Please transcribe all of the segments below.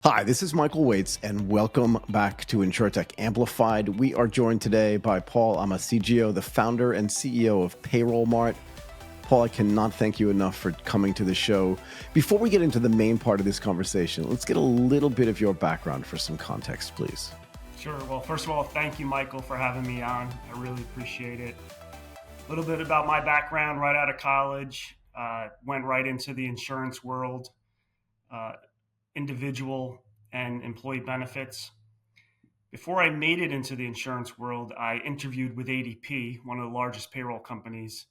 Hi, this is Michael Waits, and welcome back to InsurTech Amplified. We are joined today by Paul Aemisegeo, the founder and CEO of PayrollMart. Paul, I cannot thank you enough for coming to the show. Before we get into the main part of this conversation, let's get a little bit of your background for some context, please. Sure. Well, first of all, thank you, Michael, for having me on. I really appreciate it. A little bit about my background: right out of college, went right into the insurance world, uh, individual and employee benefits. Before I made it into the insurance world, I interviewed with ADP, one of the largest payroll companies,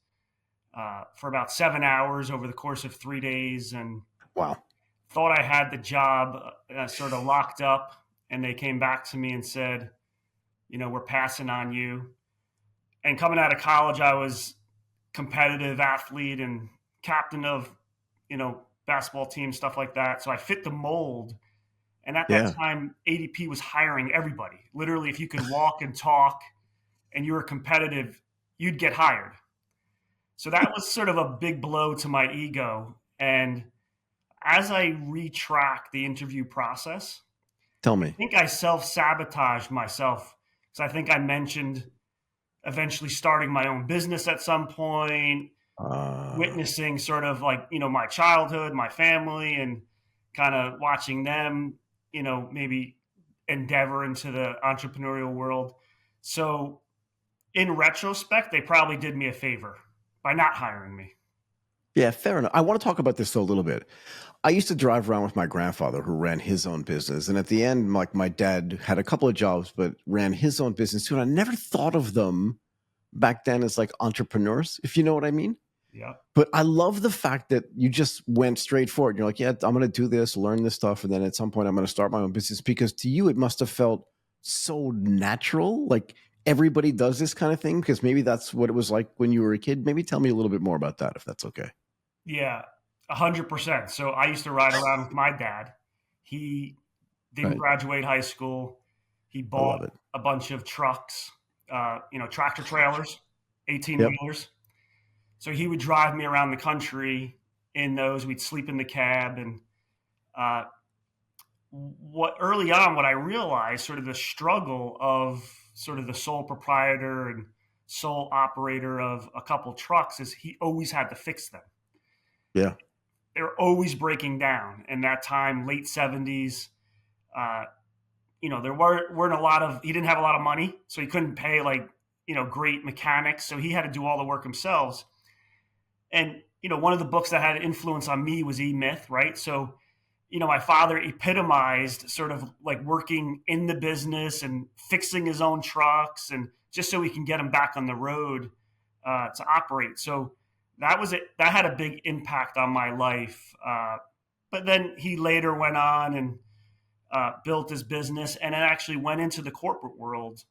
for about 7 hours over the course of 3 days, and Wow. thought I had the job sort of locked up. And they came back to me and said, we're passing on you. And coming out of college, I was competitive athlete and captain of, basketball team, stuff like that. So I fit the mold. And at that Yeah. time, ADP was hiring everybody. Literally, if you could walk and talk and you were competitive, you'd get hired. So that was sort of a big blow to my ego. And as I retrack the interview process, Tell I me. think I self-sabotaged myself because I think I mentioned eventually starting my own business at some point, witnessing sort of like, my childhood, my family, and kind of watching them, maybe endeavor into the entrepreneurial world. So in retrospect, they probably did me a favor by not hiring me. Yeah, fair enough. I want to talk about this though a little bit. I used to drive around with my grandfather who ran his own business. And at the end, like my dad had a couple of jobs, but ran his own business too. And I never thought of them back then as like entrepreneurs, if you know what I mean. Yeah. But I love the fact that you just went straight forward. You're like, yeah, I'm going to do this, learn this stuff. And then at some point, I'm going to start my own business, because to you, it must have felt so natural. Like everybody does this kind of thing, because maybe that's what it was like when you were a kid. Maybe tell me a little bit more about that, if that's okay. Yeah, 100%. So I used to ride around with my dad. He didn't Right. graduate high school. He I bought love it. a bunch of trucks, tractor trailers, 18 Yep. wheelers. So he would drive me around the country in those. We'd sleep in the cab. And uh, what I realized, sort of the struggle of sort of the sole proprietor and sole operator of a couple trucks, is he always had to fix them. Yeah. They're always breaking down. And that time, late 70s, uh, there weren't a lot of, he didn't have a lot of money, so he couldn't pay great mechanics. So he had to do all the work himself. And, one of the books that had influence on me was E-Myth, right? So, my father epitomized sort of like working in the business and fixing his own trucks, and just so he can get them back on the road to operate. So that was it. That had a big impact on my life. But then he later went on and built his business, and then actually went into the corporate world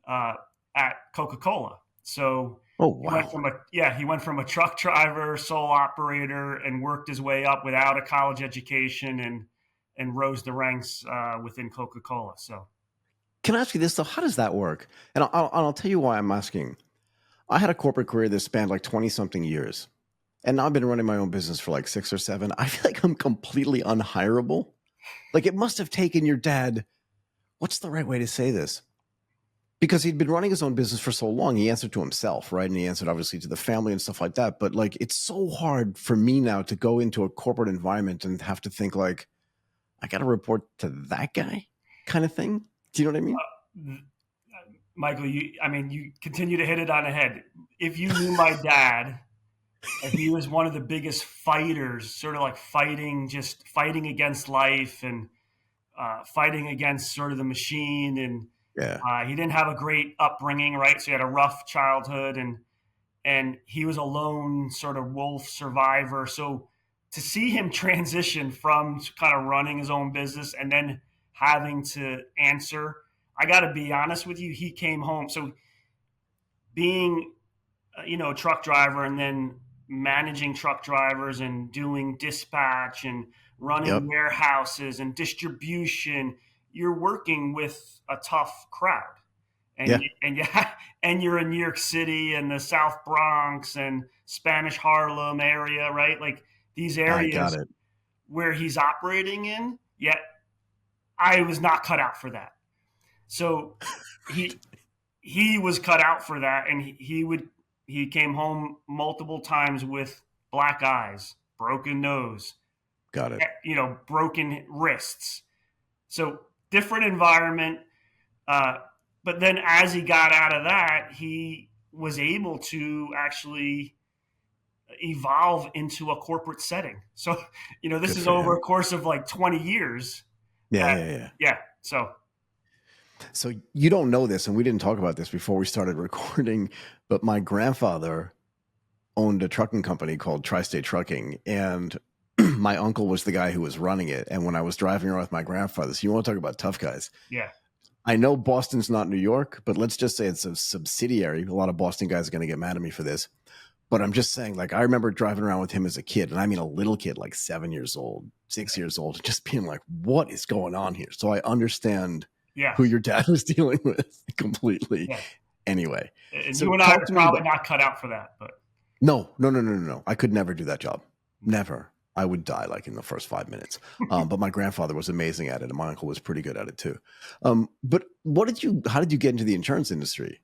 uh, at Coca-Cola. So Oh, he went wow. from a truck driver, sole operator, and worked his way up without a college education, and rose the ranks within Coca-Cola. So Can I ask you this though? How does that work? And I'll tell you why I'm asking. I had a corporate career that spanned like 20 something years. And now I've been running my own business for like 6 or 7. I feel like I'm completely unhireable. Like it must have taken your dad, what's the right way to say this? Because he'd been running his own business for so long, he answered to himself, right? And he answered obviously to the family and stuff like that. But like, it's so hard for me now to go into a corporate environment and have to think like, I got to report to that guy kind of thing. Do you know what I mean? Michael, you continue to hit it on the head. If you knew my dad, he was one of the biggest fighters, sort of like fighting against life, and fighting against sort of the machine. And Yeah. he didn't have a great upbringing, right? So he had a rough childhood, and he was a lone sort of wolf survivor. So to see him transition from kind of running his own business and then having to answer, I got to be honest with you, he came home. So being, a truck driver, and then managing truck drivers and doing dispatch and running Yep. warehouses and distribution, you're working with a tough crowd. Yeah. And and you're in New York City and the South Bronx and Spanish Harlem area, right? Like these I got areas it. where he's operating in. Yet I was not cut out for that. So he was cut out for that, and he came home multiple times with black eyes, broken nose, Got it. broken wrists. So different environment. Uh, but then as he got out of that, he was able to actually evolve into a corporate setting. So, this Good is for over him. a course of like 20 years. Yeah, That, yeah, yeah. yeah. So, So you don't know this, and we didn't talk about this before we started recording, but my grandfather owned a trucking company called Tri-State Trucking, and my uncle was the guy who was running it. And when I was driving around with my grandfather, so you want to talk about tough guys? yeah. I know Boston's not New York, but let's just say it's a subsidiary. A lot of Boston guys are going to get mad at me for this. But I'm just saying, like, I remember driving around with him as a kid, and I mean a little kid, like 7 years old, 6 years old, just being like, what is going on here? So I understand Yeah. who your dad was dealing with completely. Yeah. Anyway, And so you and I talk are to me probably about. not cut out for that, but No. I could never do that job. Never. I would die like in the first 5 minutes. But my grandfather was amazing at it, and my uncle was pretty good at it too. But how did you get into the insurance industry?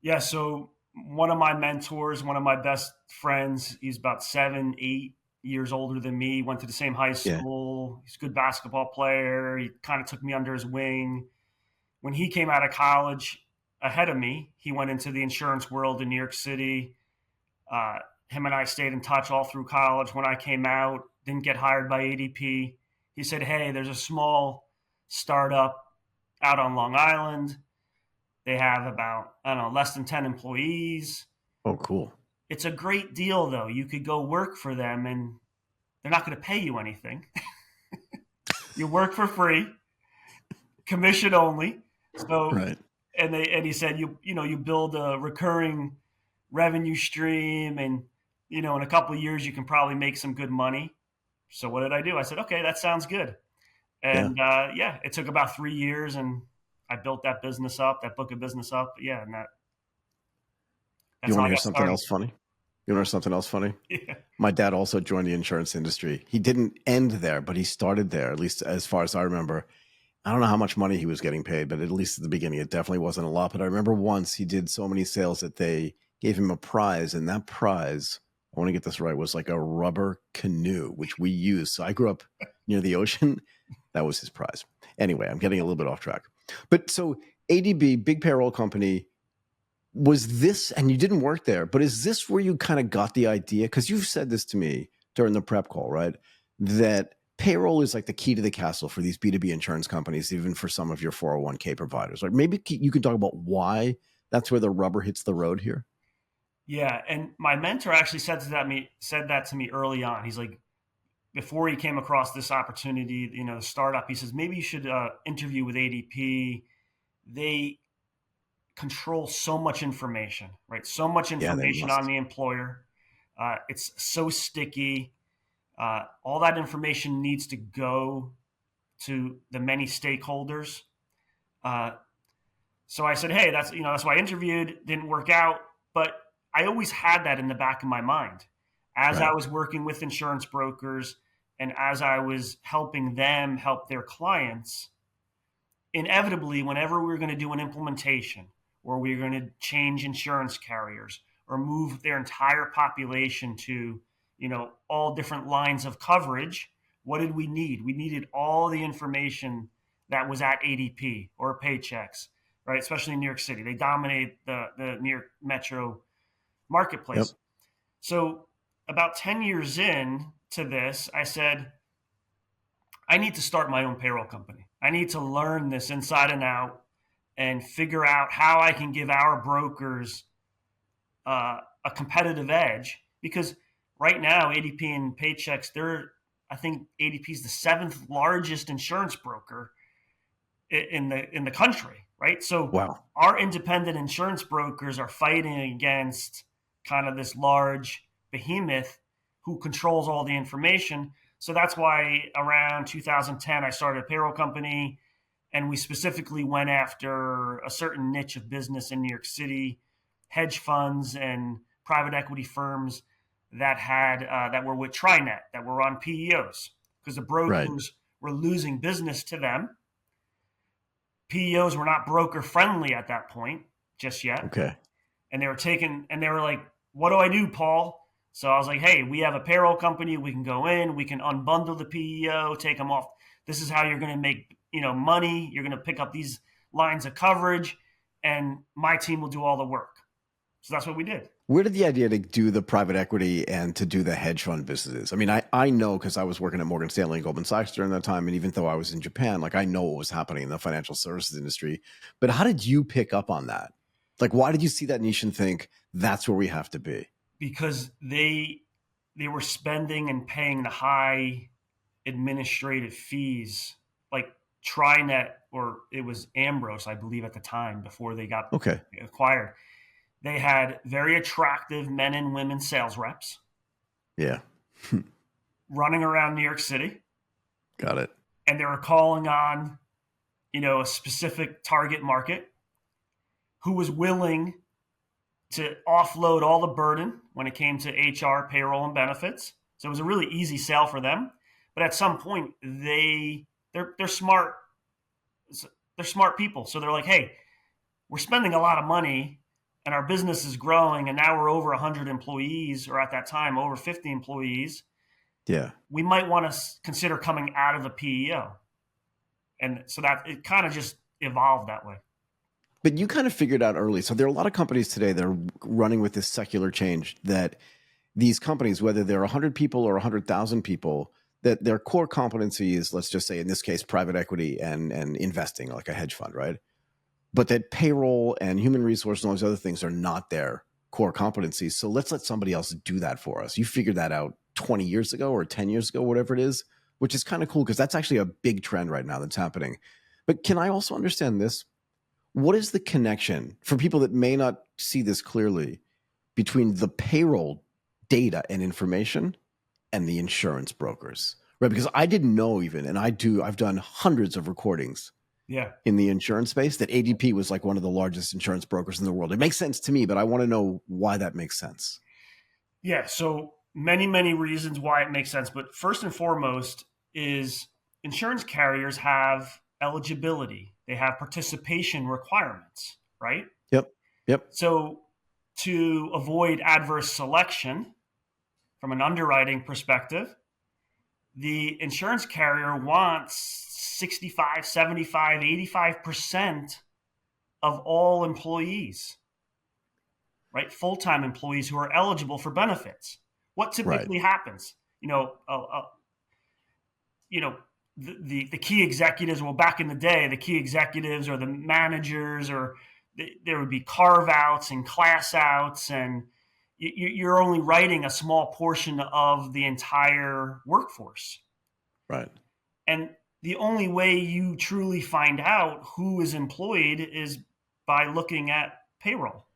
yeah. So one of my mentors, one of my best friends, he's about 7, 8 years older than me, went to the same high Yeah. school. He's a good basketball player. He kind of took me under his wing. When he came out of college ahead of me, he went into the insurance world in New York City. Uh, Him and I stayed in touch all through college. When I came out, didn't get hired by ADP. He said, "Hey, there's a small startup out on Long Island. They have about, I don't know, less than 10 employees. Oh, cool. It's a great deal, though. You could go work for them and they're not going to pay you anything. You work for free, commission only." So, Right. and he said, you build a recurring revenue stream, and in a couple of years you can probably make some good money. So what did I do? I said, okay, that sounds good. Yeah. And yeah, it took about 3 years, and I built that business up, that book of business up. Yeah, and You that's want how to I hear got something started. else funny? You want to hear something else funny? Yeah. My dad also joined the insurance industry. He didn't end there, but he started there, at least as far as I remember. I don't know how much money he was getting paid, but at least at the beginning, it definitely wasn't a lot. But I remember once he did so many sales that they gave him a prize, and that prize, I want to get this right, was like a rubber canoe, which we used. So I grew up near the ocean. That was his prize. Anyway, I'm getting a little bit off track. But so ADB, big payroll company, was this, and you didn't work there, but is this where you kind of got the idea? Because you've said this to me during the prep call, right? That payroll is like the key to the castle for these B2B insurance companies, even for some of your 401k providers. Like maybe you can talk about why that's where the rubber hits the road here. Yeah, and my mentor actually said that to me early on. He's like, before he came across this opportunity, the startup, he says, maybe you should interview with ADP. They control so much information, right? So much Yeah, they information on must. the employer. It's so sticky. All that information needs to go to the many stakeholders. Uh, so I said, hey, that's why I interviewed. Didn't work out, but I always had that in the back of my mind as I Right. was working with insurance brokers and as I was helping them help their clients. Inevitably, whenever we were going to do an implementation or we were going to change insurance carriers or move their entire population to, all different lines of coverage, what did we need? We needed all the information that was at ADP or Paychex, right? Especially in New York City. They dominate the New York metro Yep. marketplace. So about 10 years in to this, I said, I need to start my own payroll company. I need to learn this inside and out and figure out how I can give our brokers a competitive edge. Because right now, ADP and Paychex, I think ADP is the seventh largest insurance broker in the country, right? So Wow. our independent insurance brokers are fighting against kind of this large behemoth who controls all the information. So that's why around 2010 I started a payroll company, and we specifically went after a certain niche of business in New York City, hedge funds and private equity firms that were with TriNet, that were on PEOs, because the Right. brokers were losing business to them. PEOs were not broker friendly at that point just yet. Okay. And they were like, what do I do, Paul? So I was like, hey, we have a payroll company. We can go in, we can unbundle the PEO, take them off. This is how you're going to make, money. You're going to pick up these lines of coverage, and my team will do all the work. So that's what we did. Where did the idea to do the private equity and to do the hedge fund businesses? I mean, I know because I was working at Morgan Stanley and Goldman Sachs during that time. And even though I was in Japan, like I know what was happening in the financial services industry. But how did you pick up on that? Like, why did you see that niche and think that's where we have to be? Because they were spending and paying the high administrative fees, like TriNet, or it was Ambrose, I believe, at the time before they got Okay. acquired. They had very attractive men and women sales reps Yeah. running around New York City, Got it. and they were calling on, a specific target market who was willing to offload all the burden when it came to HR, payroll, and benefits. So it was a really easy sale for them. But at some point, they're smart. They're smart people. So they're like, hey, we're spending a lot of money and our business is growing, and now we're over 100 employees, or at that time over 50 employees. Yeah. We might want to consider coming out of the PEO. And so that it kind of just evolved that way. But you kind of figured out early. So there are a lot of companies today that are running with this secular change that these companies, whether they're 100 people or 100,000 people, that their core competency is, let's just say in this case, private equity and investing like a hedge fund, right? But that payroll and human resource and all those other things are not their core competencies. So let's let somebody else do that for us. You figured that out 20 years ago or 10 years ago, whatever it is, which is kind of cool because that's actually a big trend right now that's happening. But can I also understand this? What is the connection for people that may not see this clearly between the payroll data and information and the insurance brokers? Right? Because I didn't know even, and I've done hundreds of recordings in the insurance space that ADP was like one of the largest insurance brokers in the world. It makes sense to me, but I want to know why that makes sense. Yeah. So many reasons why it makes sense. But first and foremost is insurance carriers have eligibility. They have participation requirements, right? Yep. So to avoid adverse selection from an underwriting perspective, the insurance carrier wants 65, 75, 85% of all employees, right? Full-time employees who are eligible for benefits. What typically happens? The key executives, well, back in the day, the key executives or the managers, or there would be carve outs and class outs, and you're only writing a small portion of the entire workforce. Right. And the only way you truly find out who is employed is by looking at payroll,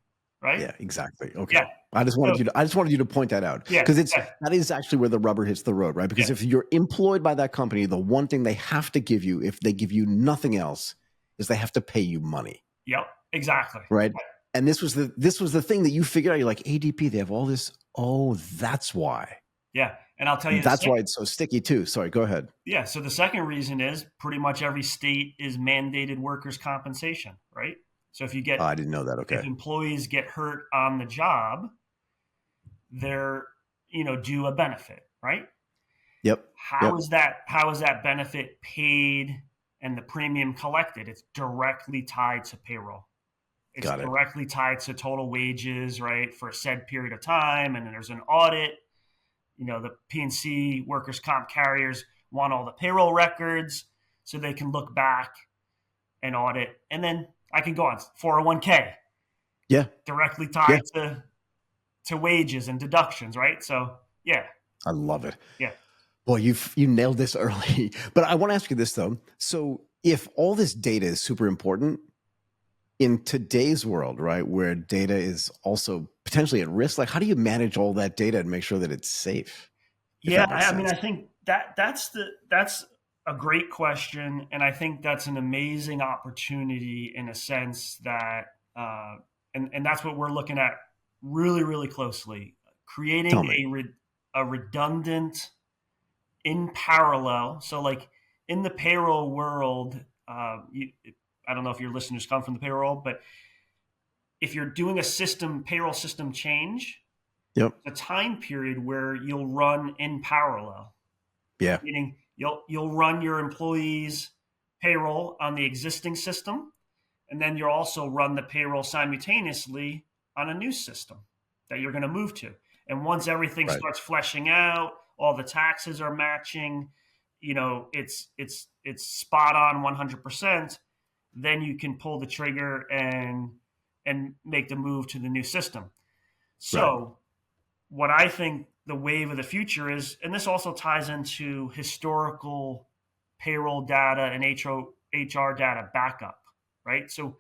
right? Yeah, exactly. Okay. Yeah. I just wanted you to point that out because that is actually where the rubber hits the road, right? Because if you're employed by that company, the one thing they have to give you, if they give you nothing else, is they have to pay you money. Yep, exactly. Right. And this was the thing that you figured out. You're like, ADP, they have all this. Oh, that's why. Yeah. And I'll tell you, that's why it's so sticky too. Sorry, go ahead. Yeah. So the second reason is pretty much every state is mandated workers' compensation, right? So if you get, I didn't know that. Okay. If employees get hurt on the job, they're, due a benefit, right? Yep. How is that benefit paid and the premium collected? It's directly tied to payroll. It's directly tied to total wages, right, for a said period of time. And then there's an audit. The P&C workers' comp carriers want all the payroll records so they can look back and audit. And then I can go on 401k. Yeah. Directly tied to wages and deductions, right? So, yeah. I love it. Yeah. Boy, you nailed this early. But I want to ask you this, though. So if all this data is super important in today's world, right, where data is also potentially at risk, like how do you manage all that data and make sure that it's safe? Yeah, I mean, I think that's a great question. And I think that's an amazing opportunity in a sense that, and that's what we're looking at really, really closely, creating a redundant in parallel. So like in the payroll world, I don't know if your listeners come from the payroll, but if you're doing a payroll system change, Yep. a time period where you'll run in parallel, Yeah. meaning you'll run your employees' payroll on the existing system, and then you'll also run the payroll simultaneously on a new system that you're going to move to. And once everything Right. starts fleshing out, all the taxes are matching, it's spot on 100%. Then you can pull the trigger and make the move to the new system. Right. So what I think the wave of the future is, and this also ties into historical payroll data and HR data backup, right? So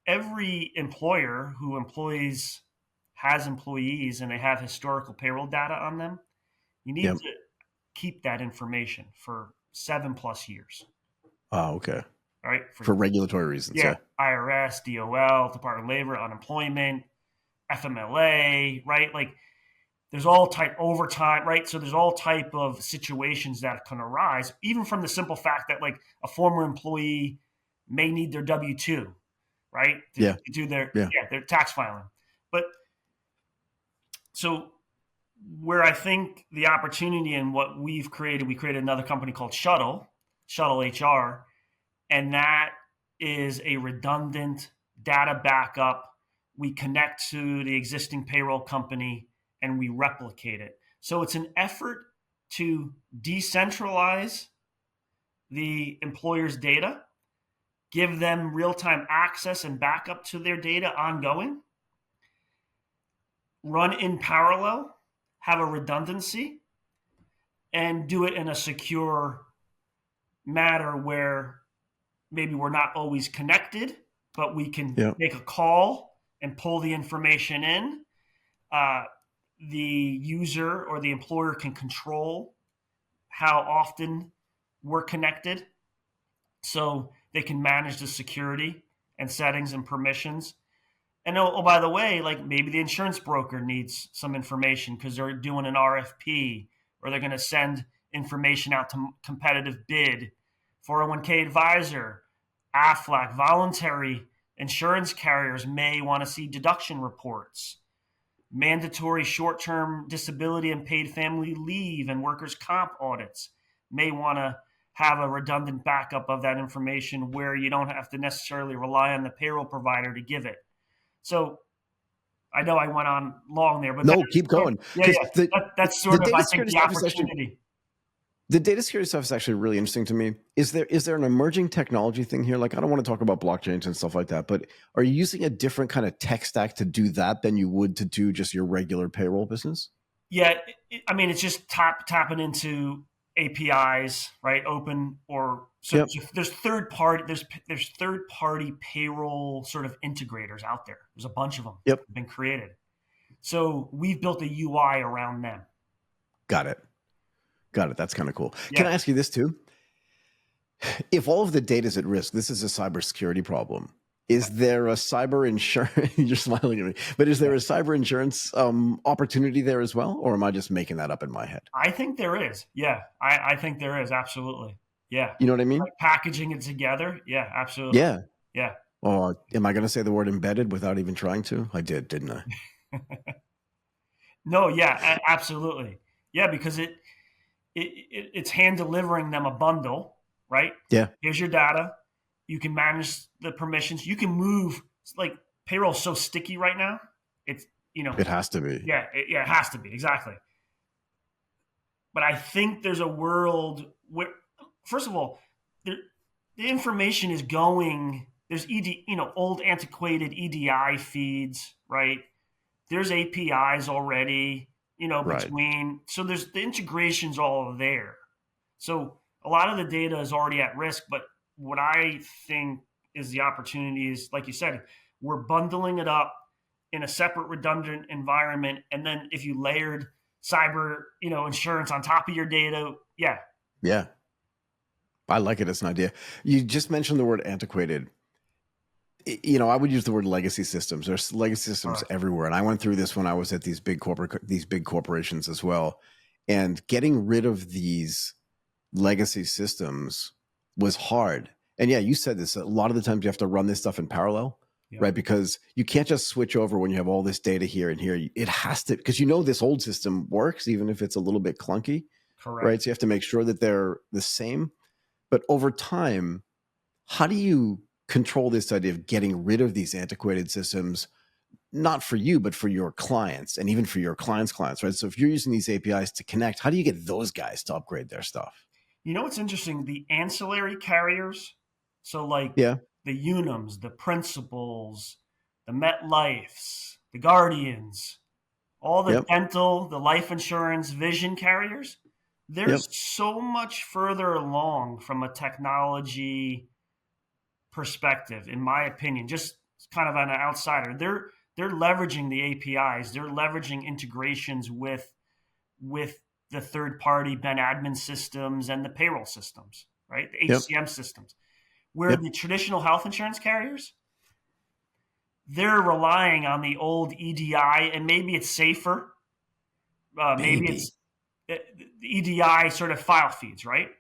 every employer who has employees and they have historical payroll data on them, you need Yep. to keep that information for 7+ years, Oh, okay. right? For regulatory reasons. Yeah, Yeah. IRS, DOL, Department of Labor, unemployment, FMLA, right? Like there's all type overtime, right? So there's all type of situations that can arise, even from the simple fact that like a former employee may need their W-2, right, Yeah. to do Yeah. their tax filing. But so where I think the opportunity and what we created another company called Shuttle HR, and that is a redundant data backup. We connect to the existing payroll company and we replicate it. So it's an effort to decentralize the employer's data, give them real time access and backup to their data ongoing, run in parallel, have a redundancy, and do it in a secure manner where maybe we're not always connected, but we can Yeah. make a call and pull the information in. The user or the employer can control how often we're connected, so they can manage the security and settings and permissions. And by the way, like maybe the insurance broker needs some information because they're doing an RFP or they're going to send information out to competitive bid. 401k advisor, AFLAC, voluntary insurance carriers may want to see deduction reports. Mandatory short-term disability and paid family leave and workers' comp audits may want to have a redundant backup of that information where you don't have to necessarily rely on the payroll provider to give it. So I know I went on long there, but No, keep going. Because that's the sort of, data I think, security the stuff is actually opportunity. the data security stuff is actually really interesting to me. Is there an emerging technology thing here? Like, I don't want to talk about blockchains and stuff like that, but are you using a different kind of tech stack to do that than you would to do just your regular payroll business? Yeah, I mean, it's just tapping into APIs, right? Open or so Yep. there's third party payroll sort of integrators out there. There's a bunch of them Yep. been created. So we've built a UI around them. Got it. That's kind of cool. Yeah. Can I ask you this too? If all of the data is at risk, this is a cybersecurity problem. Is there a cyber insurance? You're smiling at me, but is there a cyber insurance opportunity there as well, or am I just making that up in my head? I think there is. Yeah, I think there is. Absolutely. Yeah. You know what I mean? Like packaging it together. Yeah, absolutely. Yeah. Yeah. Or am I going to say the word embedded without even trying to? I did, didn't I? No, yeah, absolutely. Yeah, because it's hand delivering them a bundle, right? Yeah. Here's your data. You can manage the permissions. You can move. Like payroll's so sticky right now. It's It has to be. Yeah, it has to be exactly. But I think there's a world where, first of all, the information is going. There's old antiquated EDI feeds, right? There's APIs already, Right. between. So there's the integration's all there. So a lot of the data is already at risk. But what I think is the opportunity is, like you said, we're bundling it up in a separate redundant environment. And then if you layered cyber, insurance on top of your data, yeah. Yeah. I like it as an idea. You just mentioned the word antiquated. I would use the word legacy systems. There's legacy systems everywhere. And I went through this when I was at these big corporations as well. And getting rid of these legacy systems was hard. And yeah, you said this, a lot of the times you have to run this stuff in parallel, Yep. right? Because you can't just switch over when you have all this data here and here. It has to, because this old system works, even if it's a little bit clunky, right? Correct. So you have to make sure that they're the same. But over time, how do you control this idea of getting rid of these antiquated systems, not for you, but for your clients and even for your clients' clients, right? So if you're using these APIs to connect, how do you get those guys to upgrade their stuff? You know what's interesting? The ancillary carriers, so like Yeah. the Unums, the Principals, the MetLifes, the Guardians, all the Yep. dental, the life insurance, vision carriers, they're Yep. so much further along from a technology perspective, in my opinion. Just kind of an outsider, they're leveraging the APIs, they're leveraging integrations with the third party Ben admin systems and the payroll systems, right? The Yep. HCM systems, where Yep. the traditional health insurance carriers, they're relying on the old EDI, and maybe it's safer. Maybe Maybe. it's the EDI sort of file feeds, right?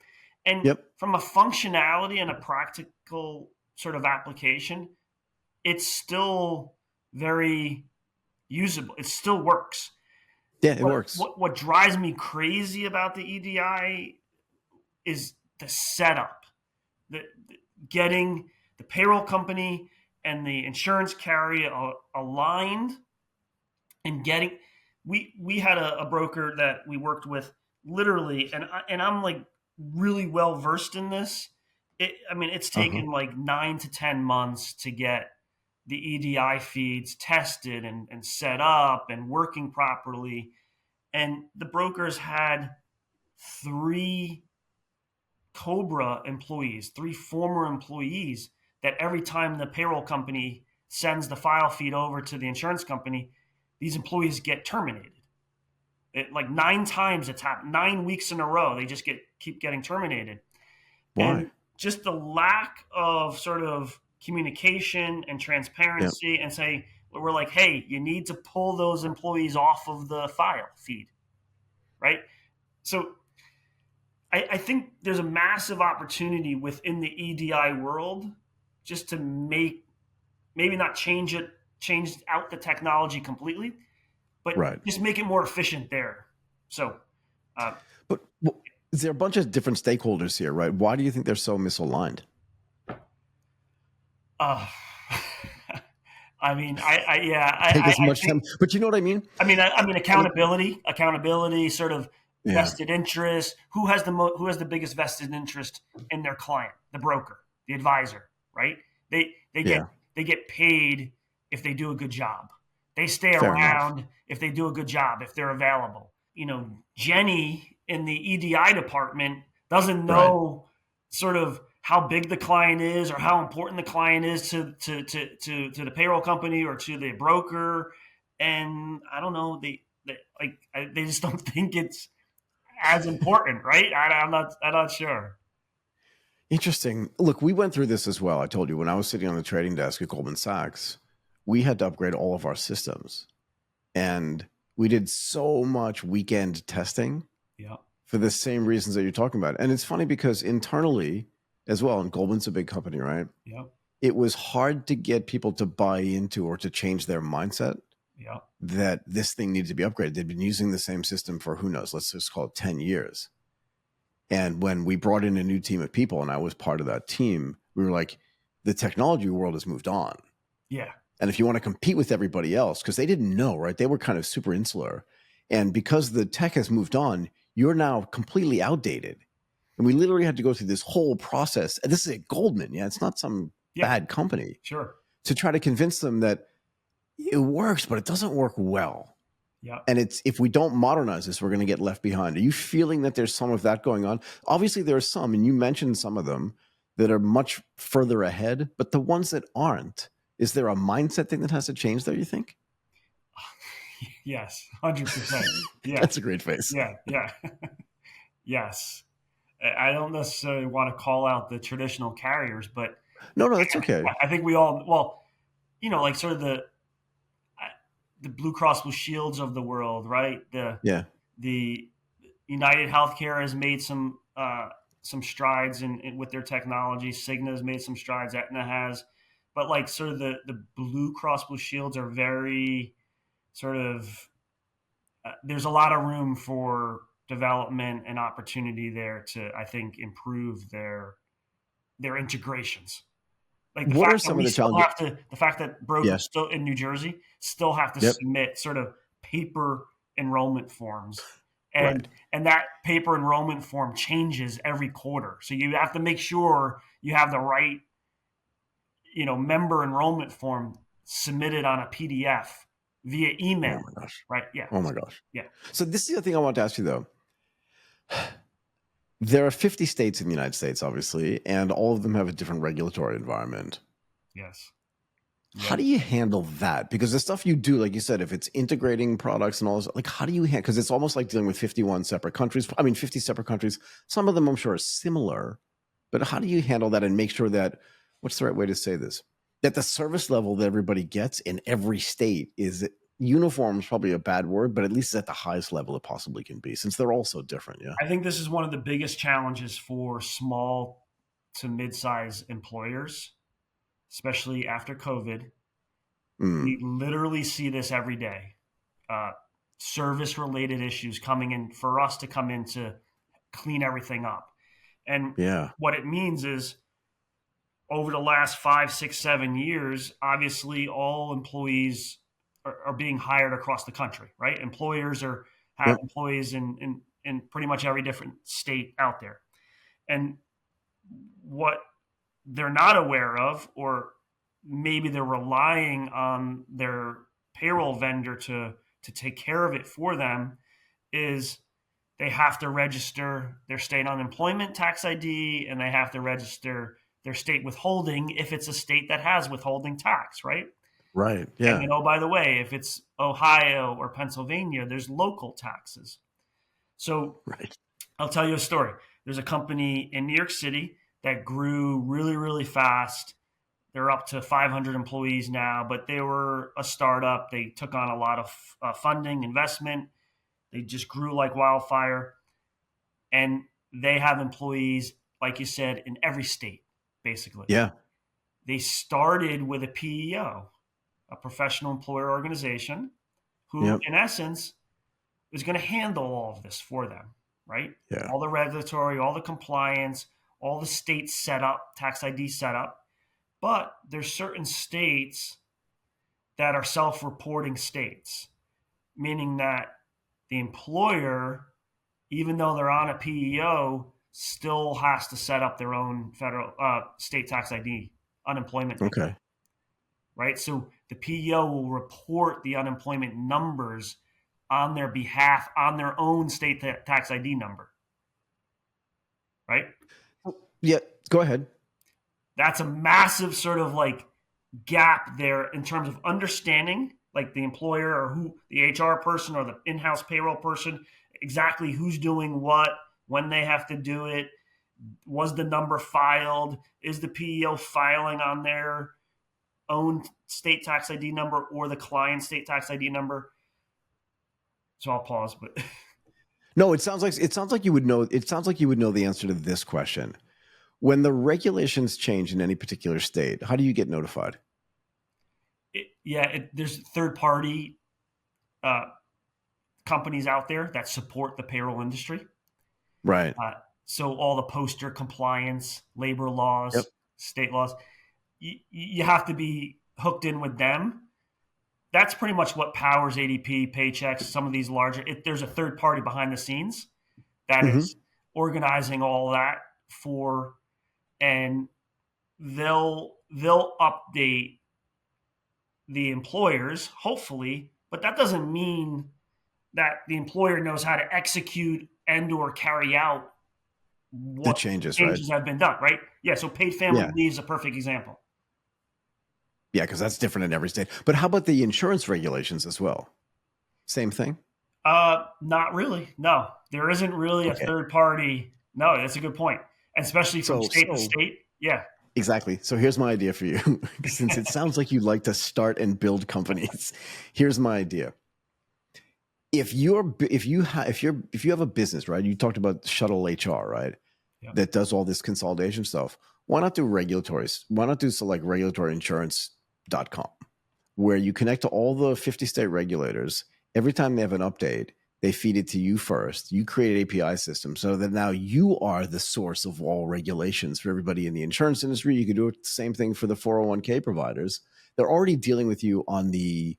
And Yep. from a functionality and a practical sort of application, it's still very usable. It still works. Yeah, it What, works. what drives me crazy about the EDI is the setup, the getting the payroll company and the insurance carrier aligned, and getting. We had a broker that we worked with literally, and I'm like really well versed in this. I mean, it's Uh-huh. taken like 9 to 10 months to get the EDI feeds tested and set up and working properly. And the brokers had three Cobra employees, three former employees, that every time the payroll company sends the file feed over to the insurance company, these employees get terminated. Like 9 times it's happened, 9 weeks in a row, they just keep getting terminated. And Why? just the lack of sort of communication and Yep. transparency, and say, we're like, hey, you need to pull those employees off of the file feed, right? So I think there's a massive opportunity within the EDI world, just to maybe not change out the technology completely, but Right. just make it more efficient there. So, uh, But is there a bunch of different stakeholders here, right? Why do you think they're so misaligned? uh, I mean, yeah, Take as I much think, time, but you know what I mean? I mean, And accountability, sort of yeah, vested interest. Who has the biggest vested interest in their client? The broker, the advisor, right? They get yeah, they get paid if they do a good job. They stay fair enough. around if they do a good job, if they're available. Jenny in the EDI department doesn't Right. know sort of how big the client is or how important the client is to the payroll company or to the broker. And I don't know, they just don't think it's as important, right? I'm not sure. Interesting. Look, we went through this as well. I told you when I was sitting on the trading desk at Goldman Sachs, we had to upgrade all of our systems. And we did so much weekend testing Yeah, for the same reasons that you're talking about. And it's funny because internally as well, and Goldman's a big company, right? yeah, It was hard to get people to buy into or to change their mindset yeah, that this thing needed to be upgraded. They'd been using the same system for who knows, let's just call it 10 years. And when we brought in a new team of people and I was part of that team, we were like, the technology world has moved on. yeah, And if you want to compete with everybody else, because they didn't know, right? They were kind of super insular. And because the tech has moved on, you're now completely outdated. And we literally had to go through this whole process. And this is at Goldman. Yeah. It's not some yeah, bad company sure, to try to convince them that it works, but it doesn't work well. yeah. And it's if we don't modernize this, we're going to get left behind. Are you feeling that there's some of that going on? Obviously, there are some, and you mentioned some of them that are much further ahead, but the ones that aren't, is there a mindset thing that has to change there, you think? Yes, 100%. That's Yes, a great face. yeah, yeah, yes. I don't necessarily want to call out the traditional carriers, but No, no, that's okay. I think we all, well, like sort of the Blue Cross Blue Shields of the world, right? The Yeah. the United Healthcare has made some some strides with their technology. Cigna's made some strides. Aetna has, but like sort of the Blue Cross Blue Shields are very sort of there's a lot of room for development and opportunity there to, I think, improve their integrations. Like the What are fact that some of we the still challenges? have to, the fact that Yeah. brokers still in New Jersey still have to Yep. submit sort of paper enrollment forms, Right. and that paper enrollment form changes every quarter. So you have to make sure you have the right, member enrollment form submitted on a PDF via Oh email, my gosh. right? Yeah, Oh my gosh. yeah, So this is the thing I want to ask you though. There are 50 states in the United States, obviously, and all of them have a different regulatory environment. yes, How yep. do you handle that? Because the stuff you do, like you said, if it's integrating products and all this, like how do you handle? Because it's almost like dealing with 51 separate countries. I mean, 50 separate countries. Some of them, I'm sure, are similar. But how do you handle that and make sure that, what's the right way to say this? That the service level that everybody gets in every state is uniform is probably a bad word, but at least it's at the highest level it possibly can be, since they're all so different. Yeah. I think this is one of the biggest challenges for small to mid-size employers, especially after COVID. Mm, We literally see this every day. Uh, Service related issues coming in for us to come in to clean everything up. And yeah. what it means is over the last 5, 6, 7 years, obviously all employees are being hired across the country, right? Employers have Yep. employees in pretty much every different state out there. And what they're not aware of, or maybe they're relying on their payroll vendor to take care of it for them, is they have to register their state unemployment tax ID, and they have to register their state withholding if it's a state that has withholding tax, right? Right. And Yeah. then, oh, by the way, if it's Ohio or Pennsylvania, there's local taxes. So Right. I'll tell you a story. There's a company in New York City that grew really, really fast. They're up to 500 employees now, but they were a startup. They took on a lot of funding, investment. They just grew like wildfire. And they have employees, like you said, in every state, basically. Yeah. They started with a PEO, a professional employer organization, who, Yep. in essence, is going to handle all of this for them, right? Yeah. All the regulatory, all the compliance, all the state setup, tax ID setup. But there's certain states that are self-reporting states, meaning that the employer, even though they're on a PEO, still has to set up their own federal state tax ID, unemployment number, Okay. right? So the PEO will report the unemployment numbers on their behalf on their own state tax ID number, right? Yeah. Go ahead. That's a massive sort of like gap there in terms of understanding, like the employer or who the HR person or the in-house payroll person, exactly who's doing what, when they have to do it. Was the number filed? Is the PEO filing on their own state tax ID number or the client state tax ID number? So I'll pause, but No, it sounds like you would know. It sounds like you would know the answer to this question. When the regulations change in any particular state, how do you get notified? there's third party uh, companies out there that support the payroll industry. Right. Uh, so all the poster compliance, labor Yep. laws, state laws, you have to be hooked in with them. That's pretty much what powers ADP, Paychecks, some of these larger. There's a third party behind the scenes that Hmm. is organizing all that for, and they'll update the employers, hopefully, but that doesn't mean that the employer knows how to execute and or carry out The what changes, right? changes have been done, right? Yeah, so paid family Yeah. leave is a perfect example. Yeah, because that's different in every state. But how about the insurance regulations as well? Same thing. Not really. No, there isn't really a Okay. third party. No, that's a good point, especially from So state to so state. Yeah, exactly. So here's my idea for you. Since it sounds like you like to start and build companies, here's my idea. If you have a business, right? You talked about Shuttle HR, right? Yeah. that does all this consolidation stuff. Why not do regulatories? Why not do so like regulatoryinsurance.com, where you connect to all the 50 state regulators. Every time they have an update, they feed it to you first. You create an API system so that now you are the source of all regulations for everybody in the insurance industry. You can do the same thing for the 401k providers. They're already dealing with you on the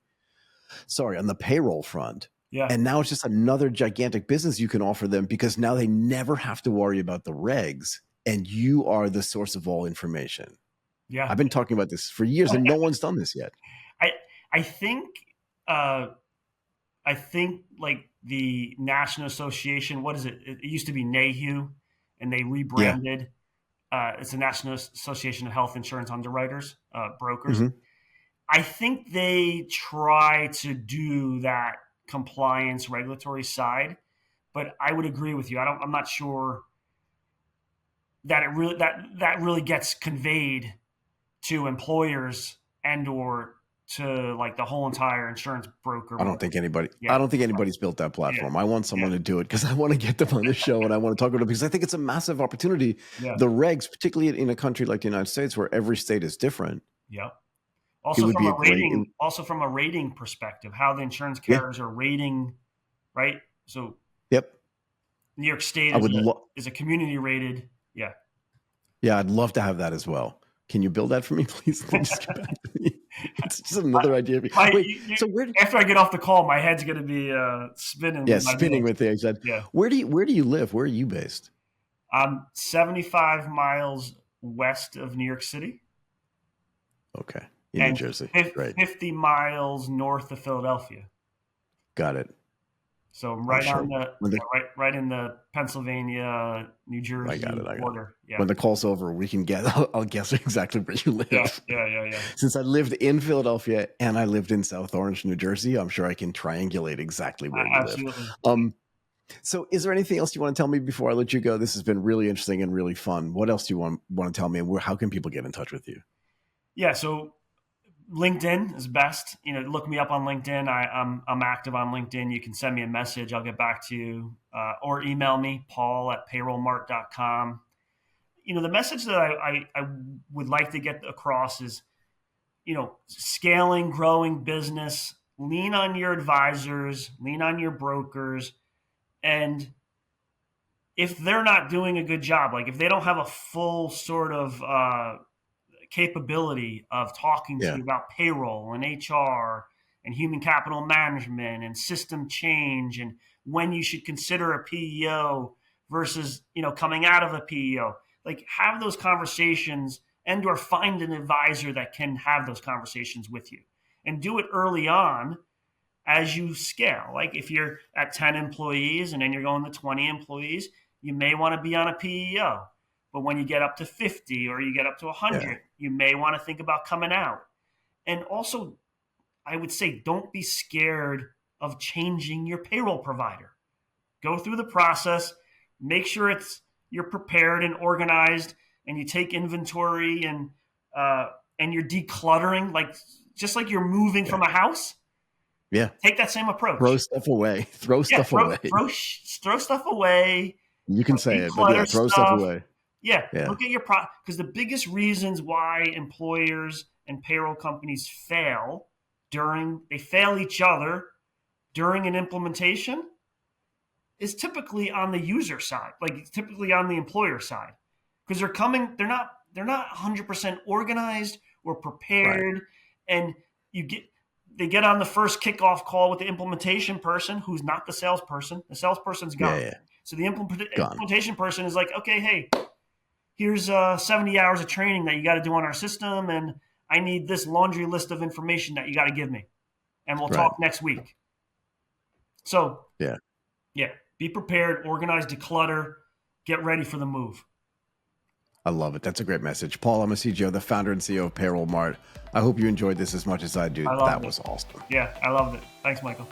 payroll front. Yeah. And now it's just another gigantic business you can offer them, because now they never have to worry about the regs, and you are the source of all information. Yeah. I've been talking about this for years and no one's done this yet. I think like the National Association, what is it? It used to be NAHU, and they rebranded. It's the National Association of Health Insurance Underwriters, Brokers. Mm-hmm. I think they try to do that compliance regulatory side, but I would agree with you. I'm not sure that it really that really gets conveyed to employers and or to like the whole entire insurance broker. I don't think anybody's built that platform. I want someone to do it because I want to get them on the show and I want to talk about it because I think it's a massive opportunity. Yeah. The regs, particularly in a country like the United States where every state is different. Yeah. Also from a rating perspective, how the insurance carriers are rating, right? So yep. New York State is a community rated. Yeah. Yeah, I'd love to have that as well. Can you build that for me, please? Just get back to me. It's just another idea. So after I get off the call, my head's going to be spinning. Yeah, spinning with things. Yeah. Where do you live? Where are you based? I'm 75 miles west of New York City. Okay, in New Jersey. Right. 50 miles north of Philadelphia. Got it. So right in the Pennsylvania, New Jersey border. Yeah. When the call's over, we can I'll guess exactly where you live. Yeah. Since I lived in Philadelphia and I lived in South Orange, New Jersey, I'm sure I can triangulate exactly where you live. So is there anything else you want to tell me before I let you go? This has been really interesting and really fun. What else do you want to tell me? And how can people get in touch with you? Yeah, so LinkedIn is best. Look me up on LinkedIn. I'm active on LinkedIn. You can send me a message. I'll get back to you, or email me, paul@payrollmart.com. The message that I would like to get across is, scaling, growing business, lean on your advisors, lean on your brokers. And if they're not doing a good job, like if they don't have a full sort of capability of talking to you about payroll and HR and human capital management and system change and when you should consider a PEO versus, coming out of a PEO, like have those conversations and or find an advisor that can have those conversations with you and do it early on as you scale. Like if you're at 10 employees and then you're going to 20 employees, you may want to be on a PEO. But when you get up to 50 or you get up to 100, you may want to think about coming out. And also, I would say don't be scared of changing your payroll provider. Go through the process, make sure you're prepared and organized, and you take inventory and you're decluttering, just like you're moving from a house. Yeah. Take that same approach. Throw stuff away. Throw stuff away. Throw stuff away. You can say it, but throw stuff away. Yeah. Look at your because the biggest reasons why employers and payroll companies fail they fail each other during an implementation is typically on the user side, like typically on the employer side, because they're not 100% organized or prepared, and they get on the first kickoff call with the implementation person who's not the salesperson. The salesperson's gone. Yeah. So the implementation person is like, okay, hey, here's 70 hours of training that you got to do on our system, and I need this laundry list of information that you got to give me, and we'll talk next week. So be prepared, organize, declutter, get ready for the move. I love it. That's a great message. Paul Aemisegeo, the founder and CEO of PayrollMart. I hope you enjoyed this as much as I do. That was awesome. Yeah, I loved it. Thanks, Michael.